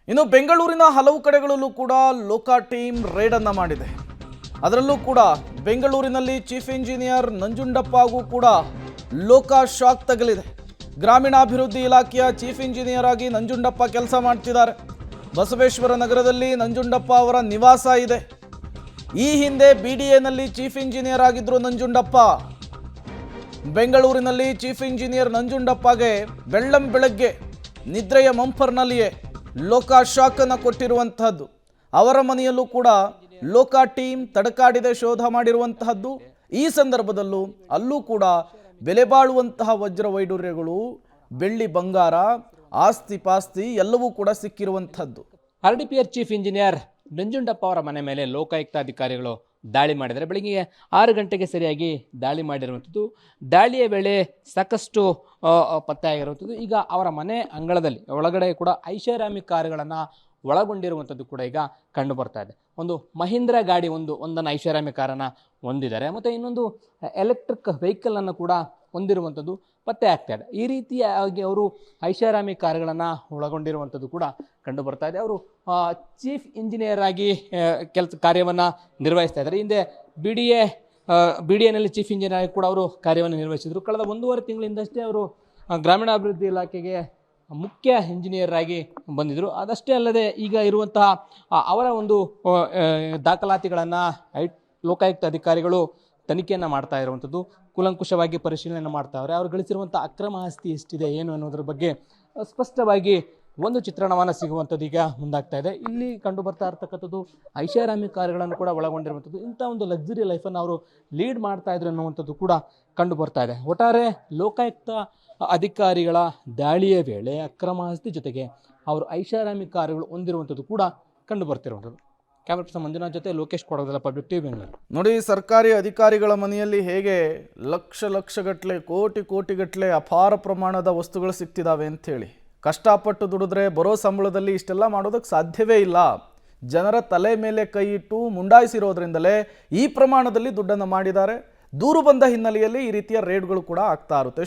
ಇನ್ನು ಬೆಂಗಳೂರಿನ ಹಲವು ಕಡೆಗಳಲ್ಲೂ ಕೂಡ ಲೋಕಾ ಟೀಮ್ ರೇಡ್ ಅನ್ನ ಮಾಡಿದೆ. ಅದರಲ್ಲೂ ಕೂಡ ಬೆಂಗಳೂರಿನಲ್ಲಿ ಚೀಫ್ ಇಂಜಿನಿಯರ್ ನಂಜುಂಡಪ್ಪಗೂ ಕೂಡ ಲೋಕಾ ಶಾಕ್ ತಗಲಿದೆ. ಗ್ರಾಮೀಣಾಭಿವೃದ್ಧಿ ಇಲಾಖೆಯ ಚೀಫ್ ಇಂಜಿನಿಯರ್ ಆಗಿ ನಂಜುಂಡಪ್ಪ ಕೆಲಸ ಮಾಡ್ತಿದ್ದಾರೆ. ಬಸವೇಶ್ವರ ನಗರದಲ್ಲಿ ನಂಜುಂಡಪ್ಪ ಅವರ ನಿವಾಸ ಇದೆ. ಈ ಹಿಂದೆ ಬಿಡಿಎನಲ್ಲಿ ಚೀಫ್ ಇಂಜಿನಿಯರ್ ಆಗಿದ್ರು ನಂಜುಂಡಪ್ಪ. ಬೆಂಗಳೂರಿನಲ್ಲಿ ಚೀಫ್ ಇಂಜಿನಿಯರ್ ನಂಜುಂಡಪ್ಪಗೆ ಬೆಳ್ಳಂಬೆಳಗ್ಗೆ ನಿದ್ರೆಯ ಮಂಪರ್ನಲ್ಲಿಯೇ ಲೋಕಾ ಶಾಕ್ ಅನ್ನು ಕೊಟ್ಟಿರುವಂತಹದ್ದು. ಅವರ ಮನೆಯಲ್ಲೂ ಕೂಡ ಲೋಕಾ ಟೀಮ್ ತಡಕಾಡಿದೆ ಶೋಧ ಮಾಡಿರುವಂತಹದ್ದು. ಈ ಸಂದರ್ಭದಲ್ಲೂ ಅಲ್ಲೂ ಕೂಡ ಬೆಲೆ ಬಾಳುವಂತಹ ವಜ್ರ ವೈಡೂರ್ಯಗಳು, ಬೆಳ್ಳಿ ಬಂಗಾರ, ಆಸ್ತಿ ಪಾಸ್ತಿ ಎಲ್ಲವೂ ಕೂಡ ಸಿಕ್ಕಿರುವಂತಹದ್ದು. RDPR ಚೀಫ್ ಇಂಜಿನಿಯರ್ ನಂಜುಂಡಪ್ಪ ಅವರ ಮನೆ ಮೇಲೆ ಲೋಕಾಯುಕ್ತ ಅಧಿಕಾರಿಗಳು ದಾಳಿ ಮಾಡಿದರೆ ಬೆಳಗ್ಗೆ 6 ಗಂಟೆಗೆ ಸರಿಯಾಗಿ ದಾಳಿ ಮಾಡಿರುವಂಥದ್ದು. ದಾಳಿಯ ವೇಳೆ ಸಾಕಷ್ಟು ಪತ್ತೆಯಾಗಿರುವಂಥದ್ದು. ಈಗ ಅವರ ಮನೆ ಅಂಗಳದಲ್ಲಿ ಒಳಗಡೆ ಕೂಡ ಐಷಾರಾಮಿ ಕಾರುಗಳನ್ನು ಒಳಗೊಂಡಿರುವಂಥದ್ದು ಕೂಡ ಈಗ ಕಂಡು ಬರ್ತಾ ಇದೆ. ಒಂದು ಮಹೀಂದ್ರ ಗಾಡಿ ಒಂದನ್ನು ಐಷಾರಾಮಿ ಕಾರನ್ನು ಹೊಂದಿದ್ದಾರೆ, ಮತ್ತು ಇನ್ನೊಂದು ಎಲೆಕ್ಟ್ರಿಕ್ ವೆಹಿಕಲನ್ನು ಕೂಡ ಹೊಂದಿರುವಂಥದ್ದು ಪತ್ತೆ ಆಗ್ತಾ ಇದೆ. ಈ ರೀತಿಯಾಗಿ ಅವರು ಐಷಾರಾಮಿ ಕಾರುಗಳನ್ನು ಒಳಗೊಂಡಿರುವಂಥದ್ದು ಕೂಡ ಕಂಡು ಬರ್ತಾ ಇದೆ. ಅವರು ಚೀಫ್ ಇಂಜಿನಿಯರ್ ಆಗಿ ಕಾರ್ಯವನ್ನು ನಿರ್ವಹಿಸ್ತಾ ಇದ್ದಾರೆ. ಹಿಂದೆ ಬಿ ಡಿ ಎನಲ್ಲಿ ಚೀಫ್ ಇಂಜಿನಿಯರ್ ಆಗಿ ಕೂಡ ಅವರು ಕಾರ್ಯವನ್ನು ನಿರ್ವಹಿಸಿದರು. ಕಳೆದ 1.5 ತಿಂಗಳಿಂದಷ್ಟೇ ಅವರು ಗ್ರಾಮೀಣಾಭಿವೃದ್ಧಿ ಇಲಾಖೆಗೆ ಮುಖ್ಯ ಇಂಜಿನಿಯರ್ ಆಗಿ ಬಂದಿದ್ದರು. ಅದಷ್ಟೇ ಅಲ್ಲದೆ ಈಗ ಇರುವಂತಹ ಅವರ ಒಂದು ದಾಖಲಾತಿಗಳನ್ನು ಲೋಕಾಯುಕ್ತ ಅಧಿಕಾರಿಗಳು ತನಿಖೆಯನ್ನು ಮಾಡ್ತಾ ಇರುವಂಥದ್ದು, ಕೂಲಂಕುಷವಾಗಿ ಪರಿಶೀಲನೆ ಮಾಡ್ತಾವ್ರೆ. ಅವರು ಗಳಿಸಿರುವಂಥ ಅಕ್ರಮ ಆಸ್ತಿ ಎಷ್ಟಿದೆ ಏನು ಅನ್ನೋದ್ರ ಬಗ್ಗೆ ಸ್ಪಷ್ಟವಾಗಿ ಒಂದು ಚಿತ್ರಣವನ್ನು ಸಿಗುವಂಥದ್ದು ಈಗ ಮುಂದಾಗ್ತಾ ಇದೆ. ಇಲ್ಲಿ ಕಂಡು ಬರ್ತಾ ಇರ್ತಕ್ಕಂಥದ್ದು ಐಷಾರಾಮಿ ಕಾರುಗಳನ್ನು ಕೂಡ ಒಳಗೊಂಡಿರುವಂಥದ್ದು. ಇಂಥ ಒಂದು ಲಕ್ಸುರಿ ಲೈಫನ್ನು ಅವರು ಲೀಡ್ ಮಾಡ್ತಾ ಇದ್ರು ಅನ್ನುವಂಥದ್ದು ಕೂಡ ಕಂಡು ಬರ್ತಾ ಇದೆ. ಒಟ್ಟಾರೆ ಲೋಕಾಯುಕ್ತ ಅಧಿಕಾರಿಗಳ ದಾಳಿಯ ವೇಳೆ ಅಕ್ರಮ ಆಸ್ತಿ ಜೊತೆಗೆ ಅವರು ಐಷಾರಾಮಿ ಕಾರುಗಳು ಹೊಂದಿರುವಂಥದ್ದು ಕೂಡ ಕಂಡು ಬರ್ತಿರುವಂಥದ್ದು. ಕ್ಯಾಮರಾ ಪರ್ಸನ್ ಮಂಜುನಾಥ್ ಜೊತೆ ಲೋಕೇಶ್ ಕೊಡೋದಲ್ಲ, ಪಬ್ಲಿಕ್ ಟಿವಿ ಬೆಂಗಳೂರು. ನೋಡಿ, ಸರ್ಕಾರಿ ಅಧಿಕಾರಿಗಳ ಮನೆಯಲ್ಲಿ ಹೇಗೆ ಲಕ್ಷಗಟ್ಟಲೆ ಕೋಟಿಗಟ್ಟಲೆ ಅಪಾರ ಪ್ರಮಾಣದ ವಸ್ತುಗಳು ಸಿಗ್ತಿದ್ದಾವೆ ಅಂಥೇಳಿ. ಕಷ್ಟಪಟ್ಟು ದುಡಿದ್ರೆ ಬರೋ ಸಂಬಳದಲ್ಲಿ ಇಷ್ಟೆಲ್ಲ ಮಾಡೋದಕ್ಕೆ ಸಾಧ್ಯವೇ ಇಲ್ಲ. ಜನರ ತಲೆ ಮೇಲೆ ಕೈ ಇಟ್ಟು ಮುಂಡಾಯಿಸಿರೋದ್ರಿಂದಲೇ ಈ ಪ್ರಮಾಣದಲ್ಲಿ ದುಡ್ಡನ್ನು ಮಾಡಿದ್ದಾರೆ. ದೂರು ಬಂದ ಹಿನ್ನೆಲೆಯಲ್ಲಿ ಈ ರೀತಿಯ ರೇಡ್ಗಳು ಕೂಡ ಆಗ್ತಾ ಇರುತ್ತೆ.